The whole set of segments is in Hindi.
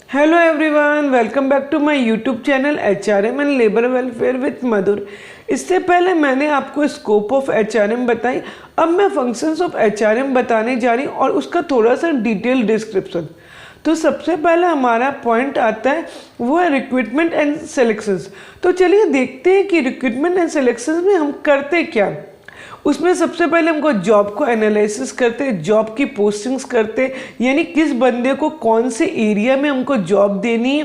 Hello everyone, welcome back to my YouTube channel HRM and labour welfare with Madhur. इससे पहले मैंने आपको स्कोप ऑफ एचआरएम बताई, अब मैं फंक्शंस ऑफ एचआरएम बताने जा रही हूँ और उसका थोड़ा सा डिटेल डिस्क्रिप्शन। तो सबसे पहले हमारा पॉइंट आता है वो है रिक्रूटमेंट एंड सिलेक्शंस। तो चलिए देखते हैं कि रिक्रूटमेंट एंड सिलेक्शंस में हम करते क्या। उसमें सबसे पहले हमको जॉब को एनालिसिस करते, जॉब की पोस्टिंग्स करते, यानी किस बंदे को कौन से एरिया में हमको जॉब देनी है।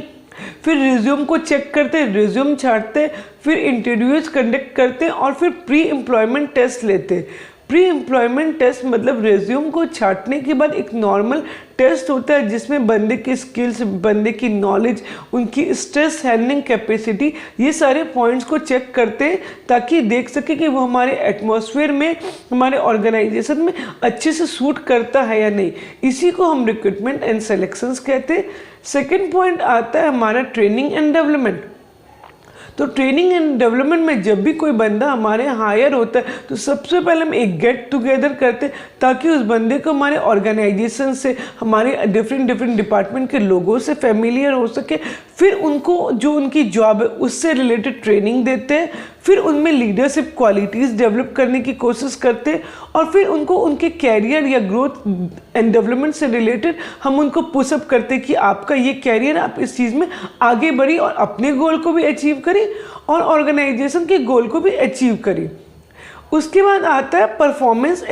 फिर रिज्यूम को चेक करते, रिज्यूम छांटते, फिर इंटरव्यूज कंडक्ट करते और फिर प्री एम्प्लॉयमेंट टेस्ट लेते। प्री एम्प्लॉयमेंट टेस्ट मतलब रिज्यूम को छांटने के बाद एक नॉर्मल टेस्ट होता है जिसमें बंदे की स्किल्स, बंदे की नॉलेज, उनकी स्ट्रेस हैंडलिंग कैपेसिटी, ये सारे पॉइंट्स को चेक करते हैं ताकि देख सके कि वो हमारे एटमॉस्फेयर में, हमारे ऑर्गेनाइजेशन में अच्छे से सूट करता है या नहीं। इसी को हम रिक्रूटमेंट एंड सिलेक्शंस कहते हैं। सेकेंड पॉइंट आता है हमारा ट्रेनिंग एंड डेवलपमेंट। तो ट्रेनिंग एंड डेवलपमेंट में जब भी कोई बंदा हमारे हायर होता है तो सबसे पहले हम एक गेट टुगेदर करते हैं ताकि उस बंदे को हमारे ऑर्गेनाइजेशन से, हमारे डिफरेंट डिपार्टमेंट के लोगों से फेमिलियर हो सके। फिर उनको जो उनकी जॉब है उससे रिलेटेड ट्रेनिंग देते हैं, फिर उनमें लीडरशिप क्वालिटीज़ डेवलप करने की कोशिश करते हैं और फिर उनको उनके कैरियर या ग्रोथ एंड डेवलपमेंट से रिलेटेड हम उनको पुशअप करते हैं कि आपका ये कैरियर, आप इस चीज़ में आगे बढ़िए और अपने गोल को भी अचीव करें और ऑर्गेनाइजेशन के गोल को भी अचीव करें। उसके बाद आता है परफॉर्मेंस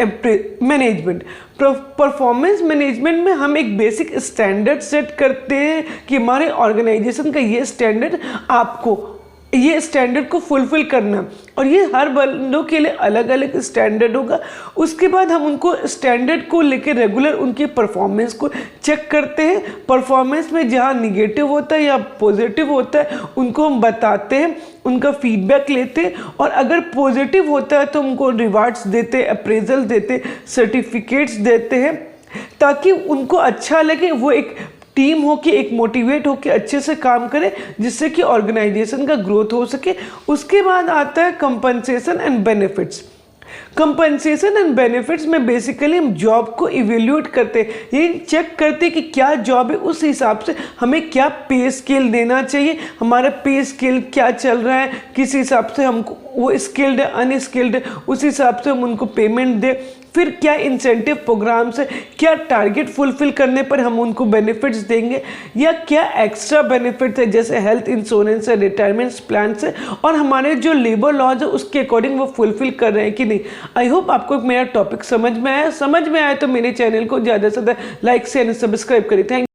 मैनेजमेंट। परफॉर्मेंस मैनेजमेंट में हम एक बेसिक स्टैंडर्ड सेट करते हैं कि हमारे ऑर्गेनाइजेशन का ये स्टैंडर्ड, आपको ये स्टैंडर्ड को फुलफिल करना, और ये हर बंदों के लिए अलग अलग स्टैंडर्ड होगा। उसके बाद हम उनको स्टैंडर्ड को लेकर रेगुलर उनकी परफॉर्मेंस को चेक करते हैं। परफॉर्मेंस में जहाँ निगेटिव होता है या पॉजिटिव होता है उनको हम बताते हैं, उनका फीडबैक लेते हैं, और अगर पॉजिटिव होता है तो उनको रिवार्ड्स देते, अप्रेजल देते, सर्टिफिकेट्स देते हैं ताकि उनको अच्छा लगे, वो एक टीम हो के, एक मोटिवेट हो के अच्छे से काम करे जिससे कि ऑर्गेनाइजेशन का ग्रोथ हो सके। उसके बाद आता है compensation and benefits. Compensation and benefits में बेसिकली हम जॉब को इवेल्यूएट करते हैं, ये चेक करते हैं कि क्या जॉब है, उस हिसाब से हमें क्या पे स्केल देना चाहिए, हमारा पे स्केल क्या चल रहा है, किस हिसाब से हमको वो स्किल्ड है, अनस्किल्ड है, उस हिसाब से हम उनको पेमेंट दें। फिर क्या इंसेंटिव प्रोग्राम्स है, क्या टारगेट फुलफिल करने पर हम उनको बेनिफिट्स देंगे, या क्या एक्स्ट्रा बेनिफिट्स है जैसे हेल्थ इंश्योरेंस है, रिटायरमेंट प्लान है, और हमारे जो लेबर लॉज है उसके अकॉर्डिंग वो फुलफिल कर रहे हैं कि नहीं। आई होप आपको मेरा टॉपिक समझ में आया। समझ में आया तो मेरे चैनल को ज़्यादा से ज़्यादा लाइक शेयर एंड सब्सक्राइब करें। थैंक